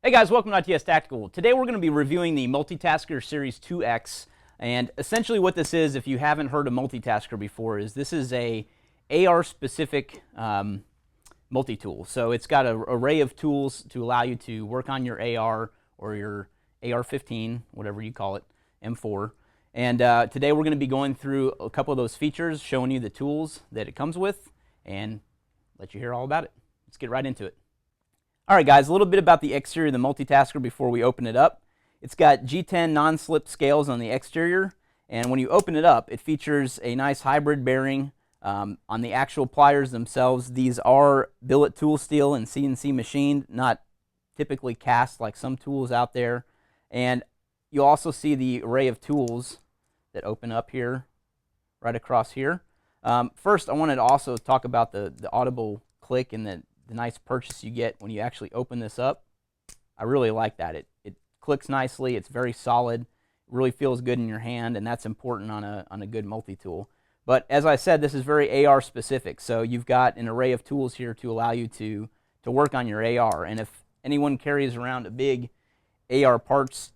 Hey guys, welcome to ITS Tactical. Today we're going to be reviewing the Multitasker Series2X, and essentially what this is, if you haven't heard of Multitasker before, is this is a AR specific multi-tool. So it's got an array of tools to allow you to work on your AR or your AR-15, whatever you call it, M4. And today we're going to be going through a couple of those features, showing you the tools that it comes with, and let you hear all about it. Let's get right into it. Alright guys, a little bit about the exterior of the Multitasker before we open it up. It's got G10 non-slip scales on the exterior, and when you open it up, it features a nice hybrid bearing. On the actual pliers themselves, these are billet tool steel and CNC machined, not typically cast like some tools out there. And you'll also see the array of tools that open up here, right across here. First, I wanted to also talk about the audible click and the nice purchase you get when you actually open this up. I really like that. It clicks nicely, it's very solid, it really feels good in your hand, and that's important on a good multi-tool. But as I said, this is very AR specific, so you've got an array of tools here to allow you to work on your AR. And if anyone carries around a big AR parts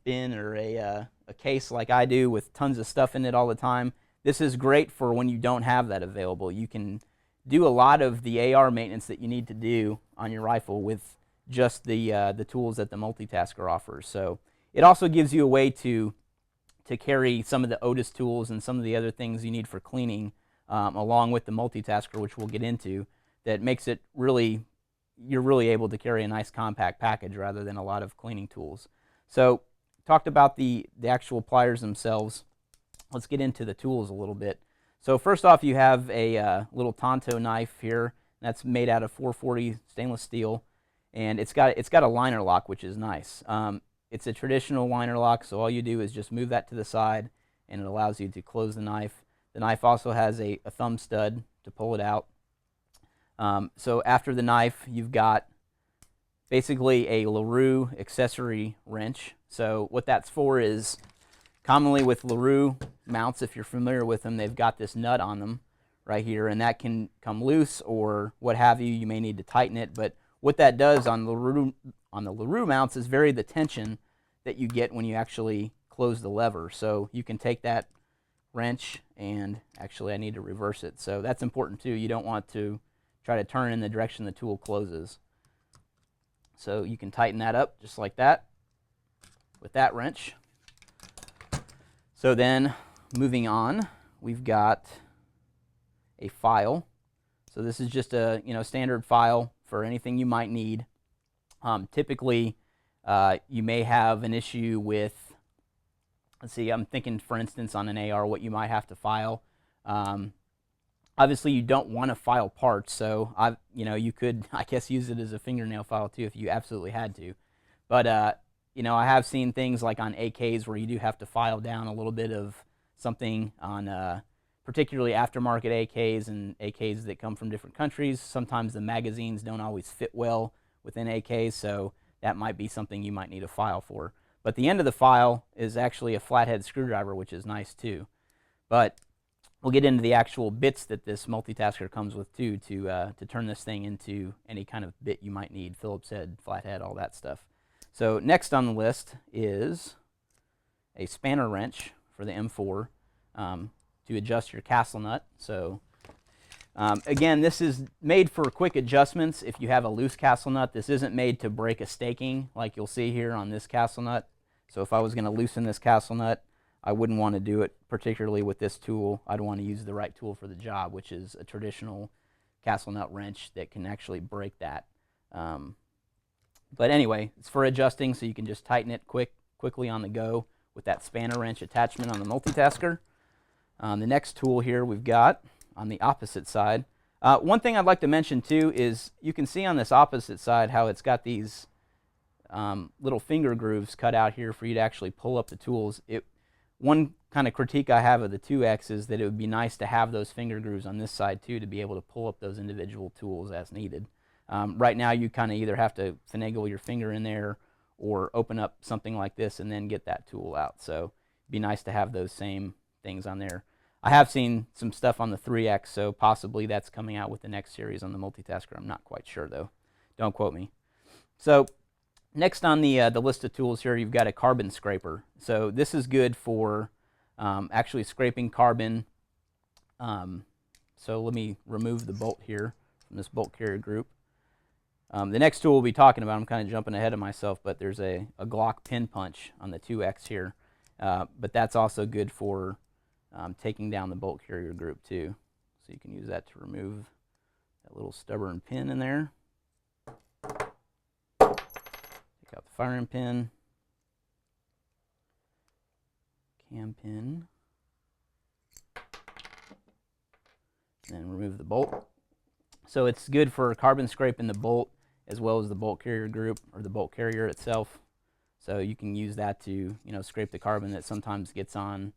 bin or a case like I do with tons of stuff in it all the time, this is great for when you don't have that available. You can do a lot of the AR maintenance that you need to do on your rifle with just the tools that the Multitasker offers. So it also gives you a way to carry some of the Otis tools and some of the other things you need for cleaning along with the Multitasker, which we'll get into, that makes it really, you're really able to carry a nice compact package rather than a lot of cleaning tools. So talked about the actual pliers themselves. Let's get into the tools a little bit. So first off, you have a little Tonto knife here that's made out of 440 stainless steel, and it's got a liner lock, which is nice. It's a traditional liner lock, so all you do is just move that to the side, and it allows you to close the knife. The knife also has a thumb stud to pull it out. So after the knife, you've got basically a LaRue accessory wrench. So what that's for is, commonly with LaRue mounts, if you're familiar with them, they've got this nut on them right here, and that can come loose or what have you. You may need to tighten it, but what that does on the LaRue mounts is vary the tension that you get when you actually close the lever. So you can take that wrench and actually I need to reverse it. So that's important too. You don't want to try to turn in the direction the tool closes. So you can tighten that up just like that with that wrench. So then, moving on, we've got a file. So this is just a standard file for anything you might need. Typically, you may have an issue with, let's see, I'm thinking for instance on an AR what you might have to file. Obviously, you don't want to file parts, so you could, I guess, use it as a fingernail file too if you absolutely had to. But I have seen things like on AKs where you do have to file down a little bit of something on particularly aftermarket AKs and AKs that come from different countries. Sometimes the magazines don't always fit well within AKs, so that might be something you might need a file for. But the end of the file is actually a flathead screwdriver, which is nice too. But we'll get into the actual bits that this Multitasker comes with too to turn this thing into any kind of bit you might need, Phillips head, flathead, all that stuff. So next on the list is a spanner wrench for the M4 to adjust your castle nut. So again, this is made for quick adjustments if you have a loose castle nut. This isn't made to break a staking like you'll see here on this castle nut. So if I was going to loosen this castle nut, I wouldn't want to do it particularly with this tool. I'd want to use the right tool for the job, which is a traditional castle nut wrench that can actually break that. But anyway, it's for adjusting, so you can just tighten it quickly on the go with that spanner wrench attachment on the Multitasker. The next tool here we've got on the opposite side. One thing I'd like to mention too is you can see on this opposite side how it's got these little finger grooves cut out here for you to actually pull up the tools. One kind of critique I have of the 2X is that it would be nice to have those finger grooves on this side too to be able to pull up those individual tools as needed. Right now you kind of either have to finagle your finger in there or open up something like this and then get that tool out. So it'd be nice to have those same things on there. I have seen some stuff on the 3X, so possibly that's coming out with the next series on the Multitasker. I'm not quite sure though. Don't quote me. So Next on the list of tools here, you've got a carbon scraper. So this is good for actually scraping carbon. So let me remove the bolt here from this bolt carrier group. The next tool we'll be talking about, I'm kind of jumping ahead of myself, but there's a Glock pin punch on the 2X here. But that's also good for taking down the bolt carrier group too. So you can use that to remove that little stubborn pin in there. Take out the firing pin, cam pin, and then remove the bolt. So it's good for carbon scraping the bolt as well as the bolt carrier group or the bolt carrier itself. So you can use that to, you know, scrape the carbon that sometimes gets on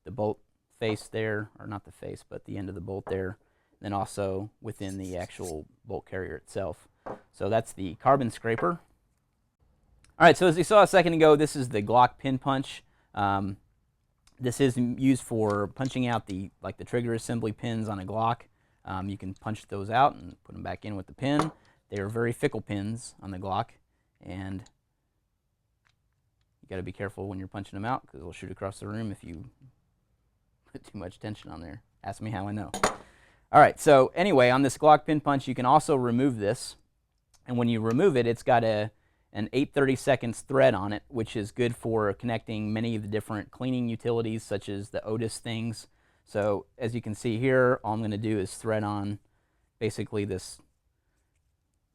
the bolt face there, or not the face, but the end of the bolt there, and then also within the actual bolt carrier itself. So that's the carbon scraper. All right, so as you saw a second ago, this is the Glock pin punch. This is used for punching out the trigger assembly pins on a Glock. You can punch those out and put them back in with the pin. They are very fickle pins on the Glock, and you got to be careful when you're punching them out because they'll shoot across the room if you put too much tension on there. Ask me how I know. All right, so anyway, on this Glock pin punch, you can also remove this, and when you remove it, it's got an 8/32 thread on it, which is good for connecting many of the different cleaning utilities, such as the Otis things. So as you can see here, all I'm going to do is thread on basically this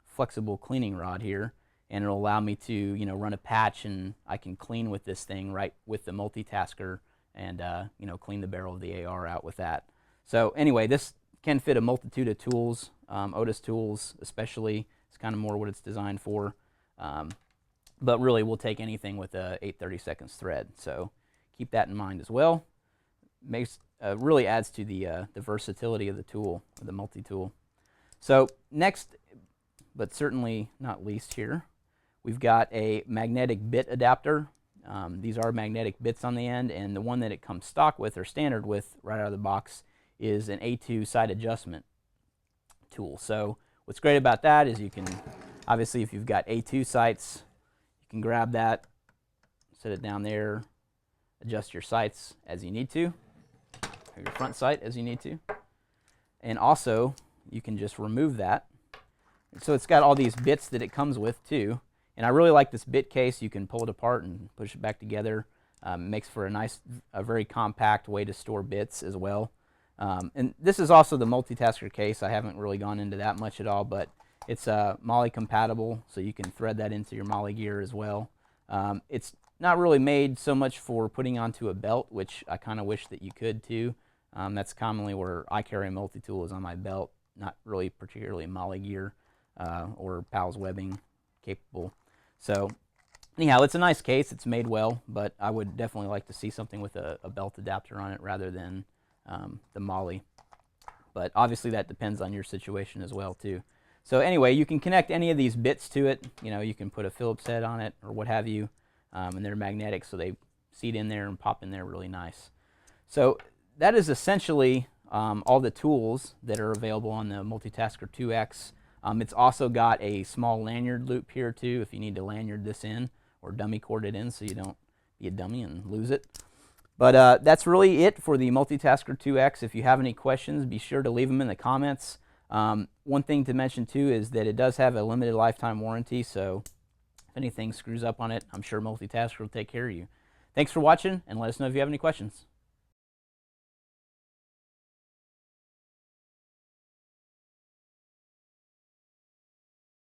flexible cleaning rod here, and it'll allow me to, you know, run a patch, and I can clean with this thing right with the multitasker, and you know, clean the barrel of the AR out with that. So anyway, this can fit a multitude of tools, Otis tools especially. It's kind of more what it's designed for. But really, we'll take anything with a 8/32 thread. So keep that in mind as well. Really adds to the versatility of the tool, the multi-tool. So next, but certainly not least here, we've got a magnetic bit adapter. These are magnetic bits on the end, and the one that it comes stock with or standard with right out of the box is an A2 side adjustment tool. So what's great about that is you can, obviously if you've got A2 sights, you can grab that, set it down there, adjust your sights as you need to, or your front sight as you need to. And also, you can just remove that. So it's got all these bits that it comes with too. And I really like this bit case. You can pull it apart and push it back together. Makes for a nice, very compact way to store bits as well. And this is also the multitasker case. I haven't really gone into that much at all, but it's MOLLE compatible, so you can thread that into your MOLLE gear as well. It's not really made so much for putting onto a belt, which I kind of wish that you could too. That's commonly where I carry a multi-tool, is on my belt, not really particularly MOLLE gear or PALS webbing capable. So anyhow, it's a nice case. It's made well, but I would definitely like to see something with a belt adapter on it rather than the MOLLE. But obviously that depends on your situation as well too. So anyway, you can connect any of these bits to it. You know, you can put a Phillips head on it or what have you, and they're magnetic, so they seat in there and pop in there really nice. So that is essentially all the tools that are available on the Multitasker 2X. It's also got a small lanyard loop here too, if you need to lanyard this in or dummy cord it in so you don't be a dummy and lose it. But that's really it for the Multitasker 2X. If you have any questions, be sure to leave them in the comments. One thing to mention too is that it does have a limited lifetime warranty, so if anything screws up on it, I'm sure Multitasker will take care of you. Thanks for watching, and let us know if you have any questions.